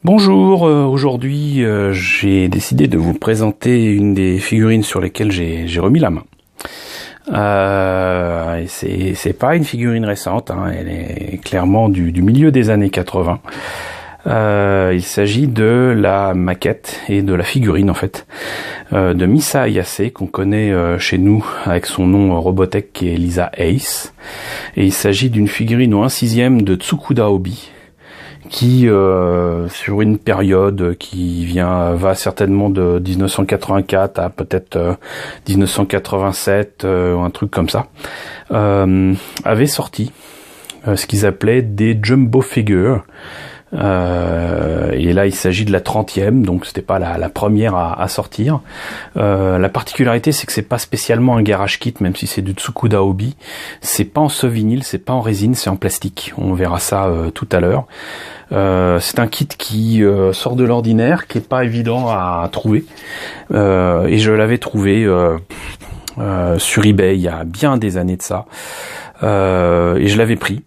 Bonjour, aujourd'hui j'ai décidé de vous présenter une des figurines sur lesquelles j'ai remis la main. Et c'est pas une figurine récente, hein, elle est clairement du milieu des années 80. Il s'agit de la maquette et de la figurine en fait de Misa Ayase qu'on connaît chez nous avec son nom Robotech qui est Lisa Ace. Et il s'agit d'une figurine au 1/6 de Tsukuda Obi, qui sur une période qui va certainement de 1984 à peut-être 1987 ou un truc comme ça, avait sorti ce qu'ils appelaient des jumbo figures. Et là il s'agit de la 30e, donc c'était pas la première à sortir. La particularité c'est que c'est pas spécialement un garage kit, même si c'est du Tsukuda Obi. C'est pas en vinyle, c'est pas en résine, c'est en plastique. On verra ça tout à l'heure. C'est un kit qui sort de l'ordinaire, qui est pas évident à trouver. Et je l'avais trouvé sur eBay il y a bien des années de ça. Et je l'avais pris.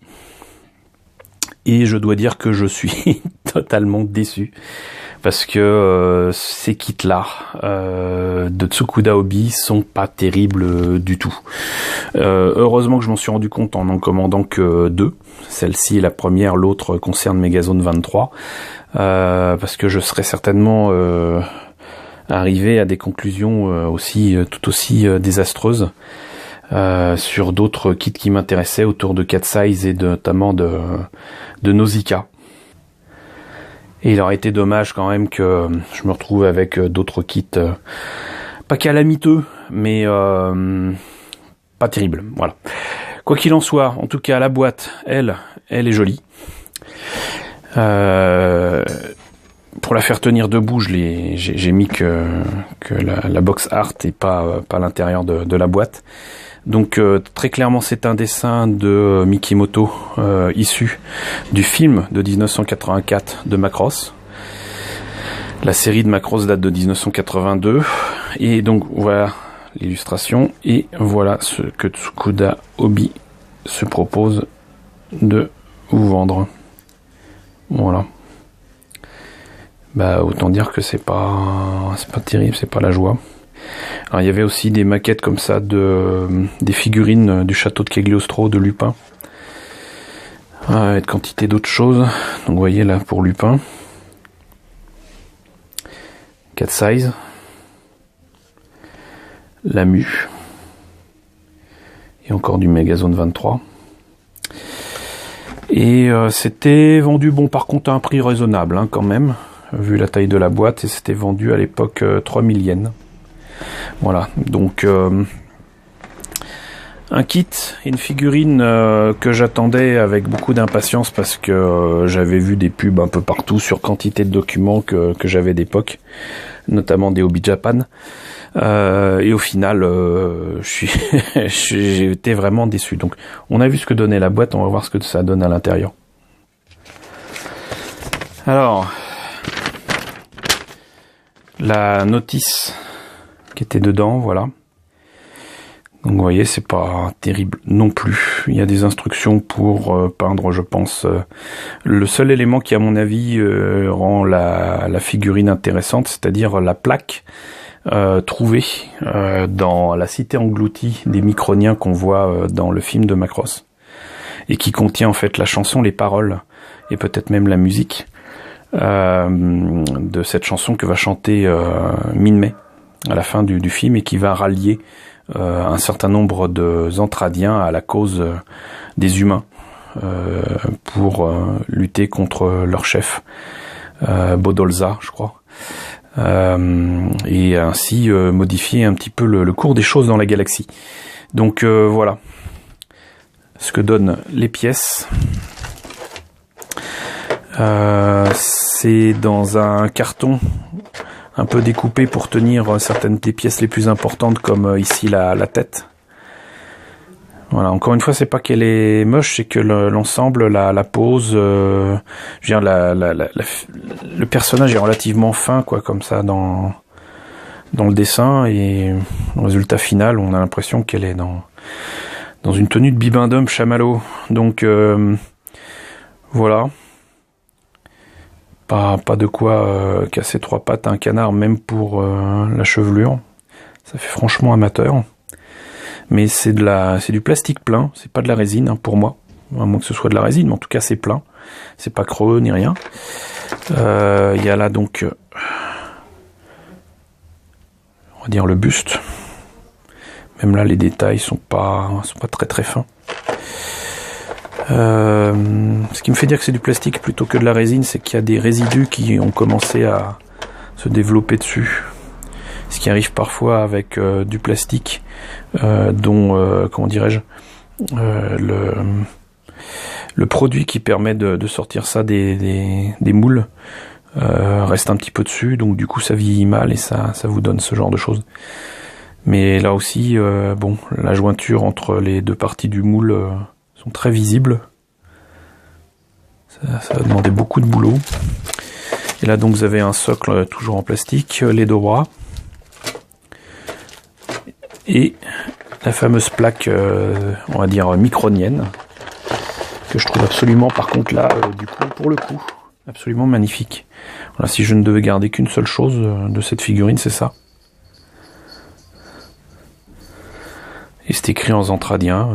Et je dois dire que je suis totalement déçu parce que ces kits-là de Tsukuda Obi sont pas terribles du tout. Heureusement que je m'en suis rendu compte en commandant que deux. Celle-ci est la première, l'autre concerne Megazone 23, parce que je serais certainement arrivé à des conclusions tout aussi désastreuses. Sur d'autres kits qui m'intéressaient autour de Cat Size et notamment de Nausicaa. Et il aurait été dommage quand même que je me retrouve avec d'autres kits pas calamiteux, mais pas terribles. Voilà. Quoi qu'il en soit, en tout cas la boîte, elle est jolie. Pour la faire tenir debout, j'ai mis que la box art et pas l'intérieur de la boîte. Donc très clairement c'est un dessin de Mikimoto issu du film de 1984 de Macross. La série de Macross date de 1982 et donc voilà l'illustration et voilà ce que Tsukuda Obi se propose de vous vendre. Voilà. Bah autant dire que c'est pas terrible, c'est pas la joie. Alors il y avait aussi des maquettes comme ça des figurines du château de Cagliostro de Lupin. Et de quantité d'autres choses. Donc vous voyez là pour Lupin. Cat Size. La Mue. Et encore du Megazone 23. Et c'était vendu par contre à un prix raisonnable quand même, vu la taille de la boîte, et c'était vendu à l'époque 3000 yens. Voilà, donc un kit, une figurine que j'attendais avec beaucoup d'impatience parce que j'avais vu des pubs un peu partout sur quantité de documents que j'avais d'époque, notamment des Hobby Japan. Et au final, j'ai été vraiment déçu. Donc, on a vu ce que donnait la boîte, on va voir ce que ça donne à l'intérieur. Alors, la notice qui était dedans, voilà. Donc vous voyez, c'est pas terrible non plus. Il y a des instructions pour peindre, je pense. Le seul élément qui, à mon avis, rend la figurine intéressante, c'est-à-dire la plaque trouvée dans la cité engloutie des Microniens qu'on voit dans le film de Macross, et qui contient en fait la chanson, les paroles, et peut-être même la musique de cette chanson que va chanter Minmay à la fin du film et qui va rallier un certain nombre d'Entradiens à la cause des humains pour lutter contre leur chef Bodolza, je crois, et ainsi modifier un petit peu le cours des choses dans la galaxie. Donc voilà ce que donnent les pièces. C'est dans un carton un peu découpé pour tenir certaines des pièces les plus importantes, comme ici la tête. Voilà, encore une fois, c'est pas qu'elle est moche, c'est que l'ensemble, la pose, je veux dire, le personnage est relativement fin, quoi, comme ça, dans le dessin, et au résultat final, on a l'impression qu'elle est dans une tenue de bibendum chamallow. Donc, voilà. Pas de quoi casser 3 pattes à un canard, même pour la chevelure. Ça fait franchement amateur. Mais c'est du plastique plein, c'est pas de la résine hein, pour moi. À moins que ce soit de la résine, mais en tout cas c'est plein. C'est pas creux ni rien. Il y a là donc, on va dire le buste. Même là les détails sont pas très très fins. Ce qui me fait dire que c'est du plastique plutôt que de la résine, c'est qu'il y a des résidus qui ont commencé à se développer dessus. Ce qui arrive parfois avec du plastique dont, comment dirais-je, le produit qui permet de sortir ça des moules reste un petit peu dessus, donc du coup ça vieillit mal et ça vous donne ce genre de choses. Mais là aussi, bon, la jointure entre les deux parties du moule sont très visibles. Ça va demander beaucoup de boulot. Et là donc vous avez un socle toujours en plastique, les deux bras. Et la fameuse plaque, on va dire micronienne, que je trouve absolument, par contre là, du coup, pour le coup, absolument magnifique. Voilà, si je ne devais garder qu'une seule chose de cette figurine, c'est ça. Et c'est écrit en zantradien.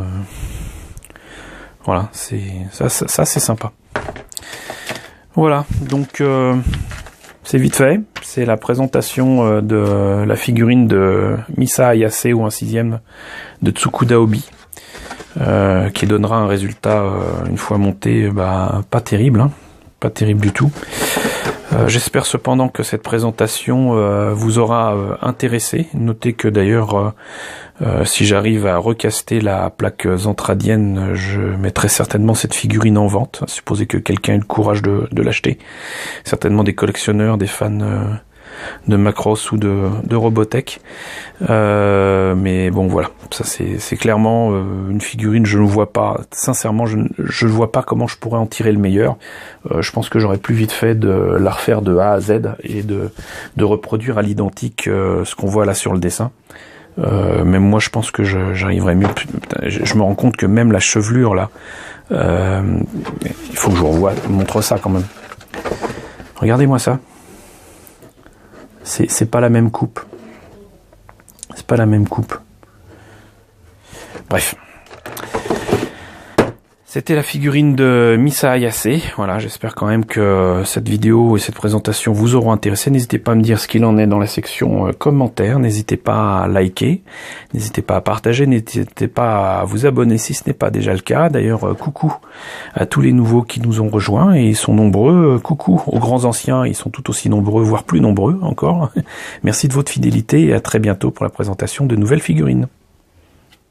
Voilà, ça c'est sympa. Voilà, donc c'est vite fait. C'est la présentation de la figurine de Misa Ayase ou un 6e de Tsukuda Obi, qui donnera un résultat une fois monté, pas terrible, hein, pas terrible du tout. J'espère cependant que cette présentation vous aura intéressé. Notez que d'ailleurs, si j'arrive à recaster la plaque zantradienne, je mettrai certainement cette figurine en vente, à supposer que quelqu'un ait le courage de l'acheter. Certainement des collectionneurs, des fans de Macross ou de Robotech. Mais bon voilà, ça c'est clairement une figurine, je ne vois pas, sincèrement je ne vois pas comment je pourrais en tirer le meilleur. Je pense que j'aurais plus vite fait de la refaire de A à Z et de reproduire à l'identique ce qu'on voit là sur le dessin. Même moi je pense que j'arriverais mieux. Je me rends compte que même la chevelure là, il faut que je vous montre ça quand même. Regardez-moi ça. C'est pas la même coupe. C'est pas la même coupe. Bref. C'était la figurine de Misa Ayase. Voilà, j'espère quand même que cette vidéo et cette présentation vous auront intéressé. N'hésitez pas à me dire ce qu'il en est dans la section commentaires. N'hésitez pas à liker. N'hésitez pas à partager. N'hésitez pas à vous abonner si ce n'est pas déjà le cas. D'ailleurs, coucou à tous les nouveaux qui nous ont rejoints. Et ils sont nombreux. Coucou aux grands anciens. Ils sont tout aussi nombreux, voire plus nombreux encore. Merci de votre fidélité et à très bientôt pour la présentation de nouvelles figurines.